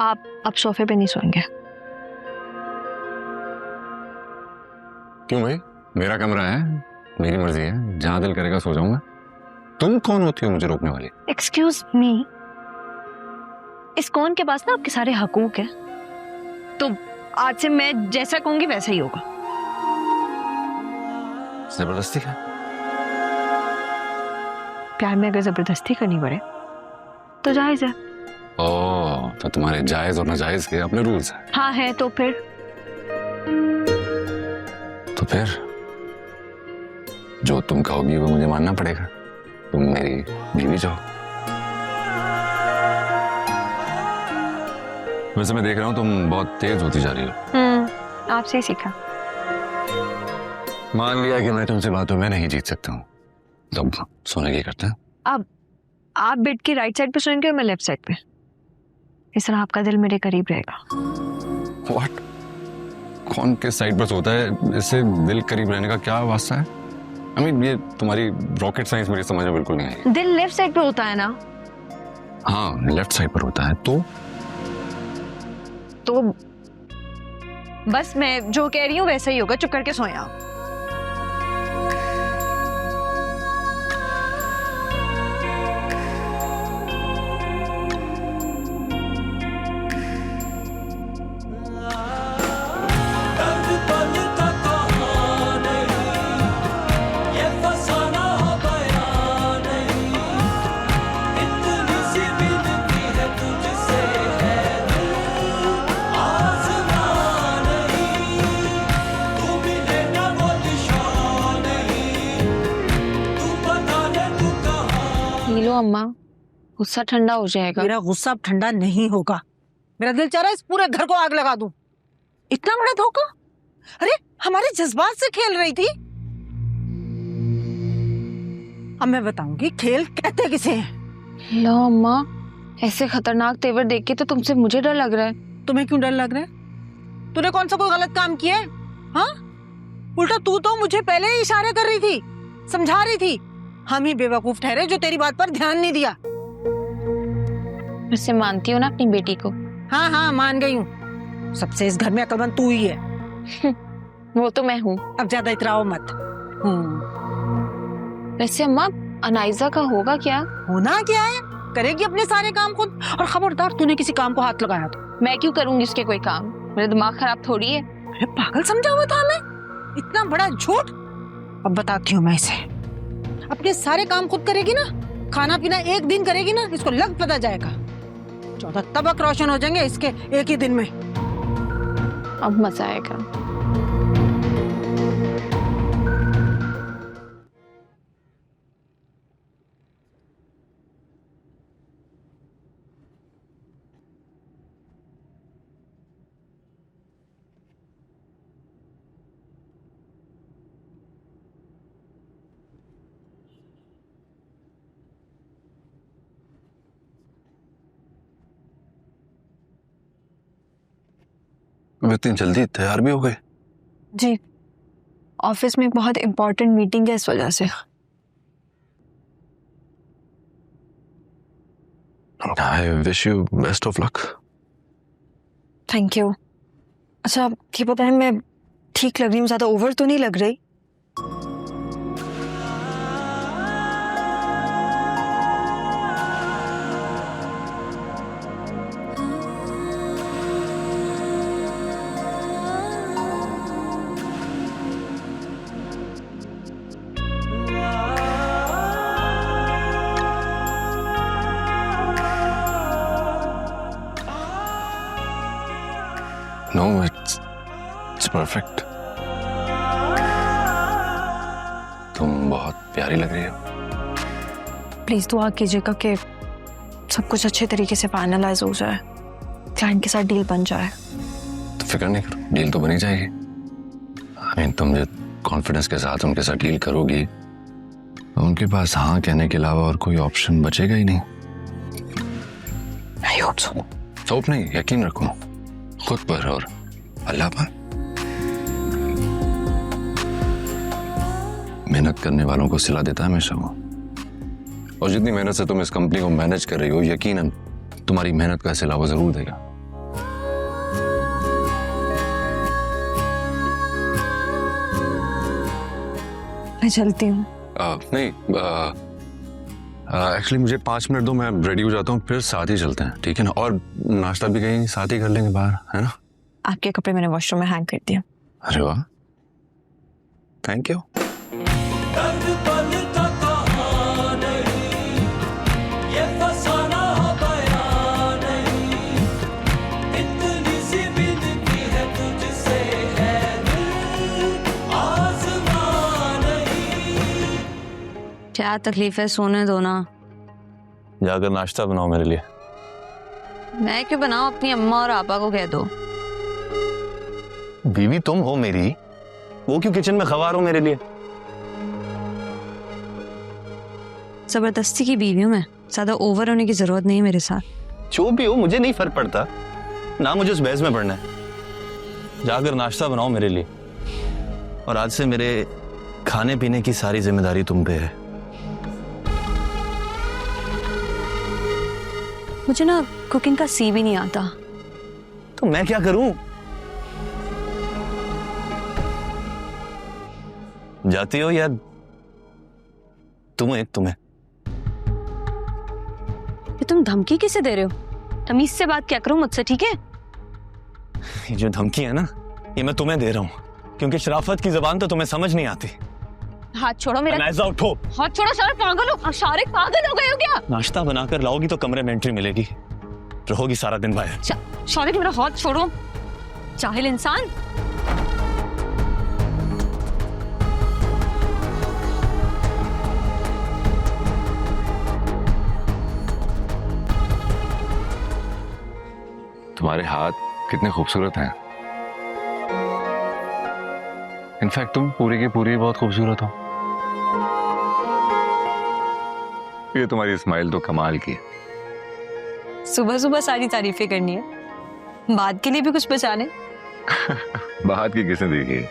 आप अब सोफे पे नहीं सोएंगे। क्यों भाई, मेरा कमरा है, मेरी मर्जी है, जहां दिल करेगा सो जाऊंगा। तुम कौन होती हो मुझे रोकने वाली? एक्सक्यूज मी, इस कौन के पास ना आपके सारे हकूक है, तो आज से मैं जैसा कहूंगी वैसा ही होगा। जबरदस्ती है? प्यार में अगर जबरदस्ती करनी पड़े तो जायज है। ओह, तो तुम्हारे जायज और नाजायज के अपने रूल्स हैं। हाँ है तो फिर जो तुम कहोगी वो मुझे मानना पड़ेगा। तुम मेरी बीवी जो। वैसे मैं देख रहा हूँ तुम बहुत तेज होती जा रही हो। आपसे ही सीखा। मान लिया कि मैं तुमसे बातों में नहीं जीत सकता हूँ, तो सोने की करते हैं। अब आप बेड की राइट साइड पे सोएंगे और मैं लेफ्ट साइड पे, इस तरह आपका दिल मेरे करीब रहेगा। What? कौन किस साइड पर सोता है, इससे दिल करीब रहने का क्या वास्ता है? I mean, ये तुम्हारी रॉकेट साइंस मेरी समझ में बिल्कुल नहीं आई। दिल लेफ्ट साइड पे होता है ना? हाँ, लेफ्ट साइड पर होता है तो बस मैं जो कह रही हूँ वैसा ही होगा, चुप करके सोएं आप। लो अम्मा, गुस्सा ठंडा हो जाएगा। मेरा गुस्सा अब ठंडा नहीं होगा। मेरा दिल चाह रहा है इस पूरे घर को आग लगा दूं। इतना बड़ा धोखा! अरे हमारे जज्बात से खेल रही थी। अब मैं बताऊंगी खेल कहते किसे हैं। लो अम्मा, ऐसे खतरनाक तेवर देख के तो तुमसे मुझे डर लग रहा है। तुम्हें क्यों डर लग रहा है? तूने कौन सा कोई गलत काम किया है? हाँ, उल्टा तू तो मुझे पहले ही इशारे कर रही थी, समझा रही थी। हम ही बेवकूफ ठहरे जो तेरी बात पर ध्यान नहीं दिया। मुझसे मानती हो ना अपनी बेटी को? हाँ हाँ, मान गई हूँ। सबसे इस घर में अक्लमंद तू ही है। वो तो मैं हूँ। अब ज्यादा इतराओ मत। वैसे अम्मा, अनाइजा का होगा क्या? होना क्या है, करेगी अपने सारे काम खुद। और खबरदार तूने किसी काम को हाथ लगाया तो। मैं क्यों करूंगी उसके कोई काम? मेरा दिमाग खराब थोड़ी है। अरे पागल समझा हुआ था हमें, इतना बड़ा झूठ। अब बताती हूँ मैं इसे, अपने सारे काम खुद करेगी ना, खाना पीना एक दिन करेगी ना, इसको लग पता जाएगा। 14 तबक रोशन हो जाएंगे इसके एक ही दिन में। अब मजा आएगा। इतनी जल्दी तैयार भी हो गए? जी, ऑफिस में एक बहुत इम्पोर्टेंट मीटिंग है, इस वजह से। I wish you best of luck. Thank you. अच्छा, ये पता है मैं ठीक लग रही हूँ? ज्यादा ओवर तो नहीं लग रही? No, it's perfect. तुम बहुत प्यारी लग रही हो। प्लीज दुआ कीजिएगा कि सब कुछ अच्छे तरीके से फाइनलाइज हो जाए, क्लाइंट के साथ डील बन जाए। तो फिक्र नहीं करो, डील तो बनी जाएगी। तुम जो कॉन्फिडेंस के साथ उनके साथ डील करोगी, उनके पास हाँ कहने के अलावा और कोई ऑप्शन बचेगा ही नहीं। I hope so. होप नहीं, यकीन रखो खुद पर और अल्लाह पर। मेहनत करने वालों को सिला देता है हमेशा वो। और जितनी मेहनत से तुम इस कंपनी को मैनेज कर रही हो, यकीनन तुम्हारी मेहनत का सिला वो जरूर देगा। मैं चलती हूँ। नहीं, एक्चुअली मुझे 5 मिनट दो, मैं रेडी हो जाता हूँ, फिर साथ ही चलते हैं, ठीक है ना? और नाश्ता भी कहीं साथ ही कर लेंगे बाहर, है ना? आपके कपड़े मैंने वॉशरूम में हैंग कर दिया। अरे वाह, थैंक यू। क्या तकलीफ है, सोने दो ना। जाकर नाश्ता बनाओ मेरे लिए। मैं क्यों बनाऊं, अपनी अम्मा और आपा को कह दो। बीवी तुम हो मेरी, वो क्यों किचन में खवार हो मेरे लिए? जबरदस्ती की बीवी हूँ मैं, ज्यादा ओवर होने की जरूरत नहीं है मेरे साथ। जो भी हो, मुझे नहीं फर्क पड़ता ना, मुझे उस बहस में पड़ना है। जाकर नाश्ता बनाओ मेरे लिए, और आज से मेरे खाने पीने की सारी जिम्मेदारी तुम पे है। मुझे ना कुकिंग का सी भी नहीं आता। तो मैं क्या करूं? जाती हो या तुम्हें ये तुम धमकी किसे दे रहे हो? तमीज से बात क्या करूं मुझसे, ठीक है? ये जो धमकी है ना, ये मैं तुम्हें दे रहा हूं, क्योंकि शराफत की जबान तो तुम्हें समझ नहीं आती। हाथ छोड़ो मेरा। नाइज़ा, उठो। हाथ छोड़ो। शारिक पागल हो? शारिक पागल हो गए हो क्या? नाश्ता बनाकर लाओगी तो कमरे में एंट्री मिलेगी, रहोगी सारा दिन बाहर। शारिक मेरा हाथ छोड़ो, जाहिल इंसान। तुम्हारे हाथ कितने खूबसूरत हैं। इनफैक्ट तुम पूरी की पूरी बहुत खूबसूरत हो। ये तुम्हारी स्माइल तो कमाल की है। सुबह सुबह सारी तारीफें करनी है, बाद के लिए भी कुछ बचा लें। बात की किसने देखी?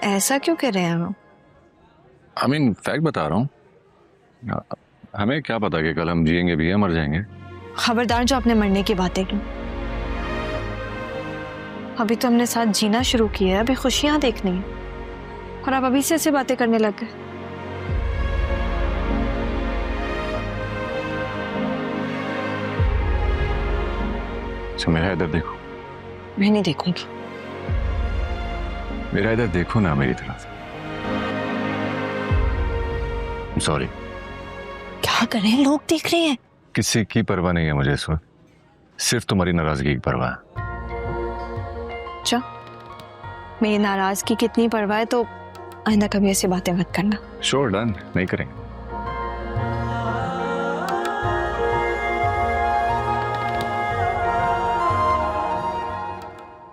ऐसा क्यों कर रहे हैं हम? आई मीन फैक्ट बता रहा हूँ। हमें क्या पता कि कल हम जिएंगे भी या मर जाएंगे। खबरदार जो आपने मरने की बातें की। अभी तो हमने साथ जीना शुरू किया है, अभी खुशियां देखनी है, और आप अभी से ऐसे बातें करने लग गए। अच्छा, मेरा इधर देखो। मैं नहीं देखूंगी। मेरा इधर देखो ना, मेरी तरफ। सॉरी। क्या करें, लोग देख रहे हैं। किसी की परवाह नहीं है मुझे इस वक्त, सिर्फ तुम्हारी नाराजगी की परवाह है। अच्छा, मेरी नाराजगी कितनी परवाह है तो आइंदा कभी ऐसी बातें मत करना। श्योर, डन, नहीं करेंगे।